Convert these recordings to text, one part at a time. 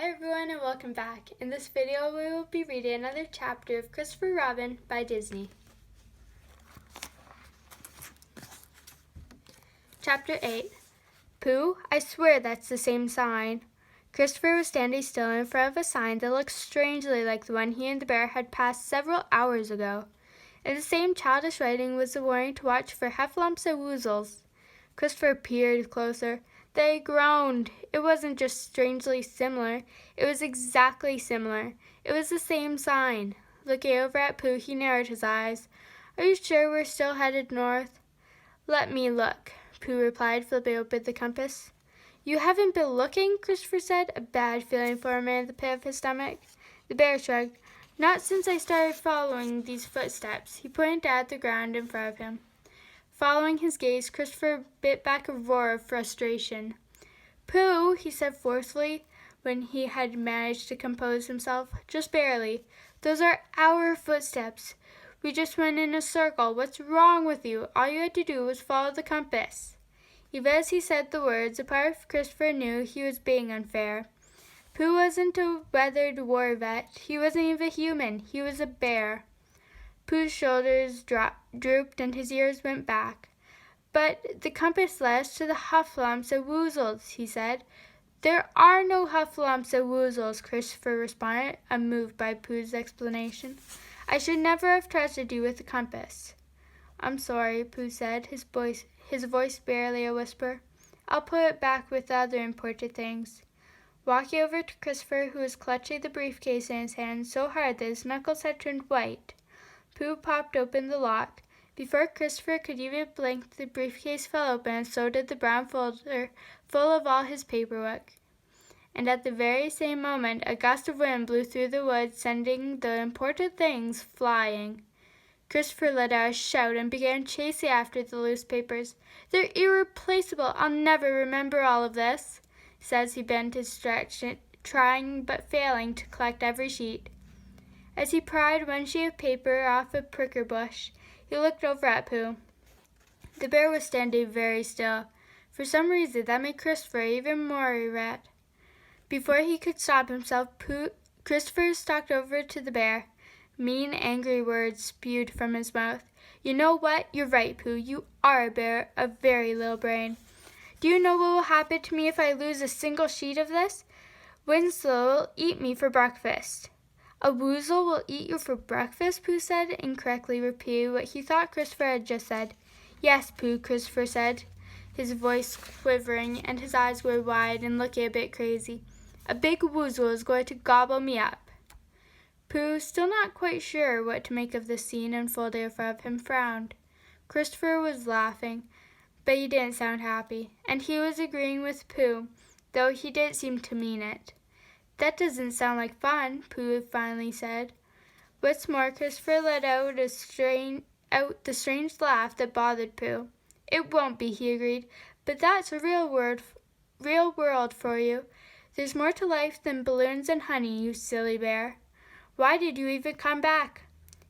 Hi everyone and welcome back. In this video we will be reading another chapter of Christopher Robin by Disney. Chapter 8. Pooh, I swear that's the same sign. Christopher was standing still in front of a sign that looked strangely like the one he and the bear had passed several hours ago. In the same childish writing was the warning to watch for heffalumps and woozles. Christopher peered closer. They groaned. It wasn't just strangely similar. It was exactly similar. It was the same sign. Looking over at Pooh, he narrowed his eyes. Are you sure we're still headed north? Let me look, Pooh replied, flipping open the compass. You haven't been looking, Christopher said, a bad feeling forming in the pit of his stomach. The bear shrugged. Not since I started following these footsteps. He pointed at the ground in front of him. Following his gaze, Christopher bit back a roar of frustration. Pooh, he said forcefully, when he had managed to compose himself, just barely. Those are our footsteps. We just went in a circle. What's wrong with you? All you had to do was follow the compass. Even as he said the words, a part of Christopher knew he was being unfair. Pooh wasn't a weathered war vet. He wasn't even human. He was a bear. Pooh's shoulders drooped and his ears went back. But the compass led us to the heffalumps and woozles, he said. There are no heffalumps and woozles, Christopher responded, unmoved by Pooh's explanation. I should never have trusted you with the compass. I'm sorry, Pooh said, his voice barely a whisper. I'll put it back with the other important things. Walking over to Christopher, who was clutching the briefcase in his hand so hard that his knuckles had turned white, Pooh popped open the lock. Before Christopher could even blink, the briefcase fell open, and so did the brown folder full of all his paperwork. And at the very same moment, a gust of wind blew through the woods, sending the important things flying. Christopher let out a shout and began chasing after the loose papers. They're irreplaceable. I'll never remember all of this, he said as he bent his direction, trying but failing to collect every sheet. As he pried one sheet of paper off a pricker bush, he looked over at Pooh. The bear was standing very still. For some reason, that made Christopher even more irate. Before he could stop himself, Christopher stalked over to the bear. Mean, angry words spewed from his mouth. You know what? You're right, Pooh. You are a bear, a very little brain. Do you know what will happen to me if I lose a single sheet of this? Winslow will eat me for breakfast. A woozle will eat you for breakfast, Pooh said, incorrectly repeating what he thought Christopher had just said. Yes, Pooh, Christopher said, his voice quivering and his eyes were wide and looking a bit crazy. A big woozle is going to gobble me up. Pooh, still not quite sure what to make of the scene unfolding in front of him, frowned. Christopher was laughing, but he didn't sound happy, and he was agreeing with Pooh, though he didn't seem to mean it. That doesn't sound like fun, Pooh finally said. What's more, Christopher let out the strange laugh that bothered Pooh. It won't be, he agreed, but that's a real world for you. There's more to life than balloons and honey, you silly bear. Why did you even come back?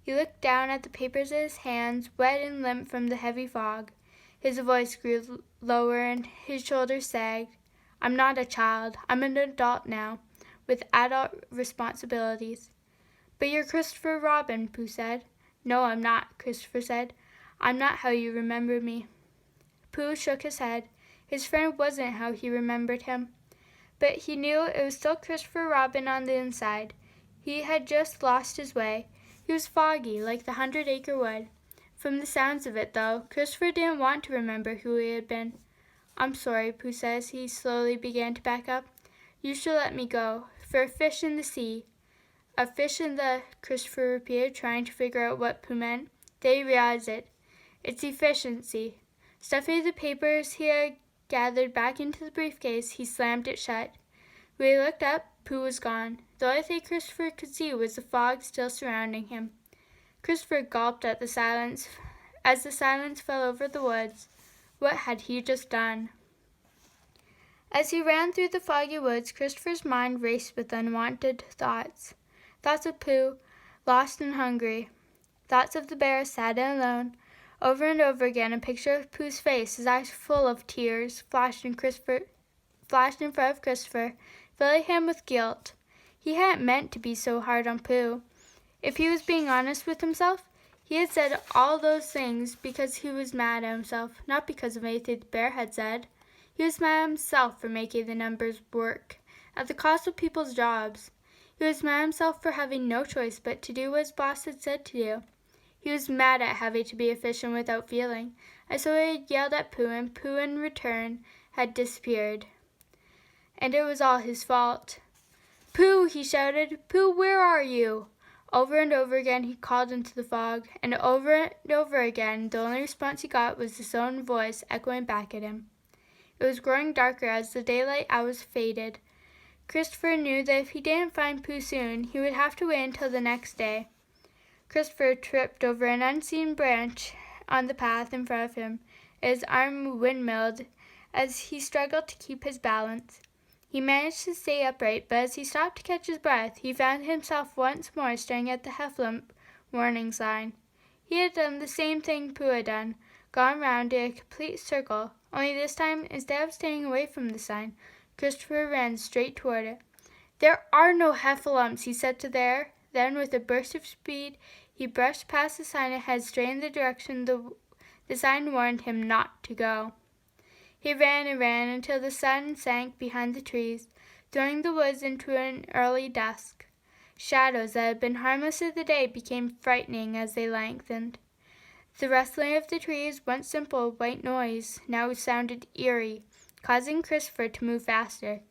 He looked down at the papers in his hands, wet and limp from the heavy fog. His voice grew lower and his shoulders sagged. I'm not a child. I'm an adult now, with adult responsibilities. But you're Christopher Robin, Pooh said. No, I'm not, Christopher said. I'm not how you remember me. Pooh shook his head. His friend wasn't how he remembered him. But he knew it was still Christopher Robin on the inside. He had just lost his way. He was foggy, like the 100-acre wood. From the sounds of it, though, Christopher didn't want to remember who he had been. I'm sorry, Pooh said as he slowly began to back up. You should let me go. For a fish in the sea. A fish in the, Christopher repeated, trying to figure out what Pooh meant. Then he realized it. It's efficiency. Stuffing the papers he had gathered back into the briefcase, he slammed it shut. When he looked up, Pooh was gone. The only thing Christopher could see was the fog still surrounding him. Christopher gulped at the silence as the silence fell over the woods. What had he just done? As he ran through the foggy woods, Christopher's mind raced with unwanted thoughts. Thoughts of Pooh, lost and hungry. Thoughts of the bear, sad and alone. Over and over again, a picture of Pooh's face, his eyes full of tears, flashed in front of Christopher, filling him with guilt. He hadn't meant to be so hard on Pooh. If he was being honest with himself, he had said all those things because he was mad at himself, not because of anything the bear had said. He was mad at himself for making the numbers work, at the cost of people's jobs. He was mad at himself for having no choice but to do what his boss had said to do. He was mad at having to be efficient without feeling, and so he had yelled at Pooh, and Pooh in return had disappeared. And it was all his fault. "Pooh!" he shouted. "Pooh, where are you?" Over and over again he called into the fog, and over again the only response he got was his own voice echoing back at him. It was growing darker as the daylight hours faded. Christopher knew that if he didn't find Pooh soon, he would have to wait until the next day. Christopher tripped over an unseen branch on the path in front of him. His arm windmilled as he struggled to keep his balance. He managed to stay upright, but as he stopped to catch his breath, he found himself once more staring at the heffalump warning sign. He had done the same thing Pooh had done, gone round in a complete circle, only this time, instead of staying away from the sign, Christopher ran straight toward it. "There are no heffalumps," he said to the air. Then, with a burst of speed, he brushed past the sign and headed straight in the direction the sign warned him not to go. He ran and ran until the sun sank behind the trees, throwing the woods into an early dusk. Shadows that had been harmless in the day became frightening as they lengthened. The rustling of the trees, once simple white noise, now sounded eerie, causing Christopher to move faster.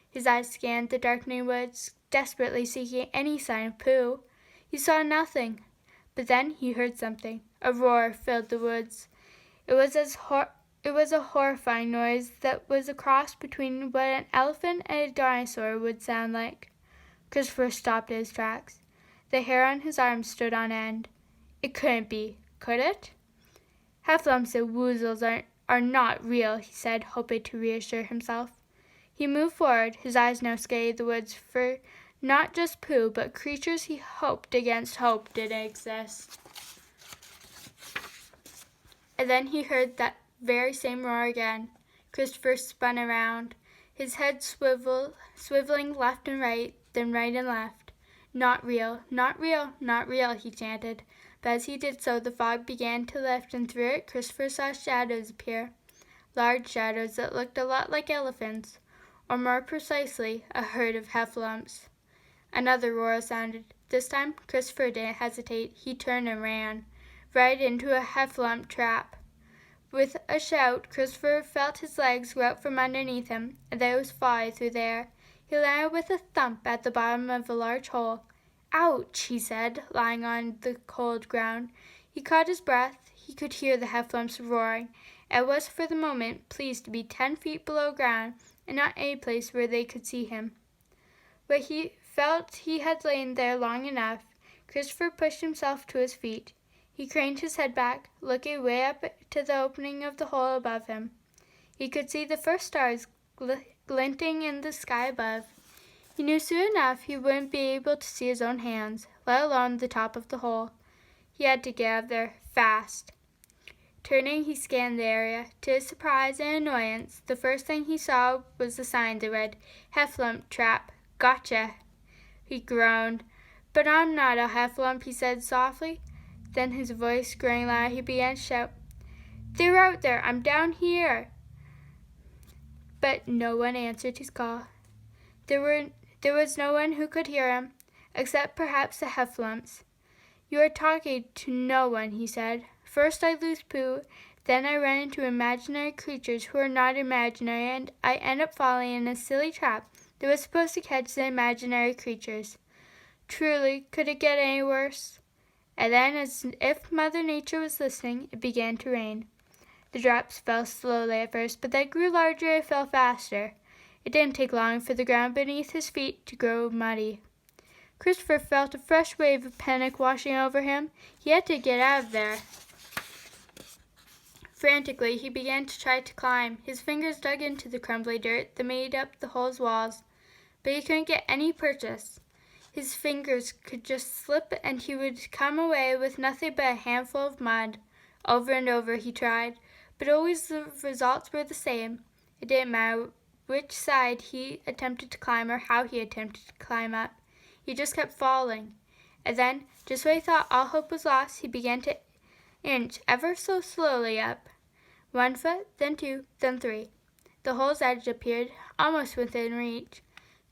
His eyes scanned the darkening woods, desperately seeking any sign of Pooh. He saw nothing, but then he heard something. A roar filled the woods. It was a horrifying noise that was a cross between what an elephant and a dinosaur would sound like. Christopher stopped in his tracks. The hair on his arm stood on end. It couldn't be, could it? "Heffalumps and woozles are not real," he said, hoping to reassure himself. He moved forward, his eyes now scanning the woods for not just Pooh, but creatures he hoped against hope didn't exist. And then he heard that very same roar again. Christopher spun around, his head swiveling left and right, then right and left. "Not real, not real, not real," he chanted. But as he did so, the fog began to lift, and through it Christopher saw shadows appear. Large shadows that looked a lot like elephants, or more precisely, a herd of heffalumps. Another roar sounded. This time, Christopher didn't hesitate. He turned and ran, right into a heffalump trap. With a shout, Christopher felt his legs go out from underneath him, and they was flying through the air. He landed with a thump at the bottom of a large hole. "Ouch," he said, lying on the cold ground. He caught his breath. He could hear the heffalumps roaring, and was for the moment pleased to be 10 feet below ground, and not any place where they could see him. But he felt he had lain there long enough. Christopher pushed himself to his feet. He craned his head back, looking way up to the opening of the hole above him. He could see the first stars glinting in the sky above. He knew soon enough he wouldn't be able to see his own hands, let alone the top of the hole. He had to get out of there, fast. Turning, he scanned the area. To his surprise and annoyance, the first thing he saw was the sign that read, "Heffalump Trap. Gotcha." He groaned. "But I'm not a heffalump," he said softly. Then, his voice growing loud, he began to shout, "They're out there! I'm down here!" But no one answered his call. There was no one who could hear him, except perhaps the heffalumps. "You are talking to no one," he said. "First I lose Pooh, then I run into imaginary creatures who are not imaginary, and I end up falling in a silly trap that was supposed to catch the imaginary creatures. Truly, could it get any worse?" And then, as if Mother Nature was listening, it began to rain. The drops fell slowly at first, but they grew larger and fell faster. It didn't take long for the ground beneath his feet to grow muddy. Christopher felt a fresh wave of panic washing over him. He had to get out of there. Frantically, he began to try to climb. His fingers dug into the crumbly dirt that made up the hole's walls, but he couldn't get any purchase. His fingers could just slip, and he would come away with nothing but a handful of mud. Over and over he tried, but always the results were the same. It didn't matter which side he attempted to climb or how he attempted to climb up. He just kept falling. And then, just when he thought all hope was lost, he began to inch ever so slowly up. 1 foot, then 2, then 3. The hole's edge appeared almost within reach.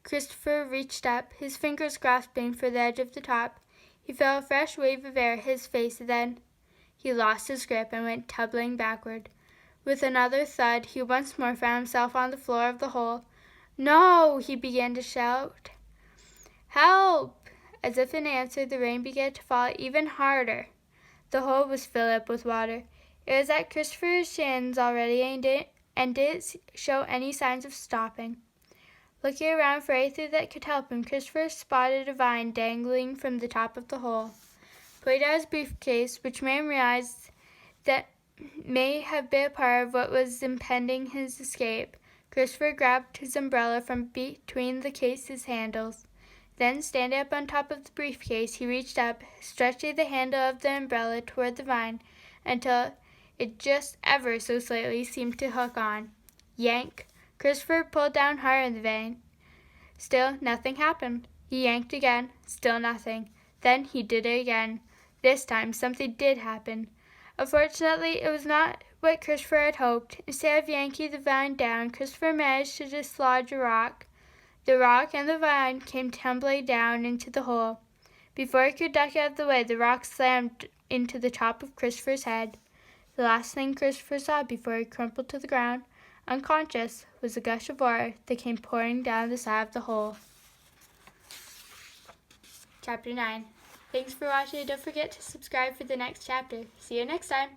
Christopher reached up, his fingers grasping for the edge of the top. He felt a fresh wave of air at his face, then he lost his grip and went tumbling backward. With another thud, he once more found himself on the floor of the hole. "No!" he began to shout. "Help!" As if in answer, the rain began to fall even harder. The hole was filled up with water. It was at Christopher's shins already and didn't show any signs of stopping. Looking around for anything that could help him, Christopher spotted a vine dangling from the top of the hole. Pulling out his briefcase, which made him realize that may have been a part of what was impeding his escape, Christopher grabbed his umbrella from between the case's handles. Then, standing up on top of the briefcase, he reached up, stretching the handle of the umbrella toward the vine until it just ever so slightly seemed to hook on. Yank! Christopher pulled down hard on the vine. Still nothing happened. He yanked again. Still nothing. Then he did it again. This time something did happen. Unfortunately, it was not what Christopher had hoped. Instead of yanking the vine down, Christopher managed to dislodge a rock. The rock and the vine came tumbling down into the hole. Before he could duck out of the way, the rock slammed into the top of Christopher's head. The last thing Christopher saw before he crumpled to the ground, unconscious, was a gush of water that came pouring down the side of the hole. Chapter 9. Thanks for watching. Don't forget to subscribe for the next chapter. See you next time.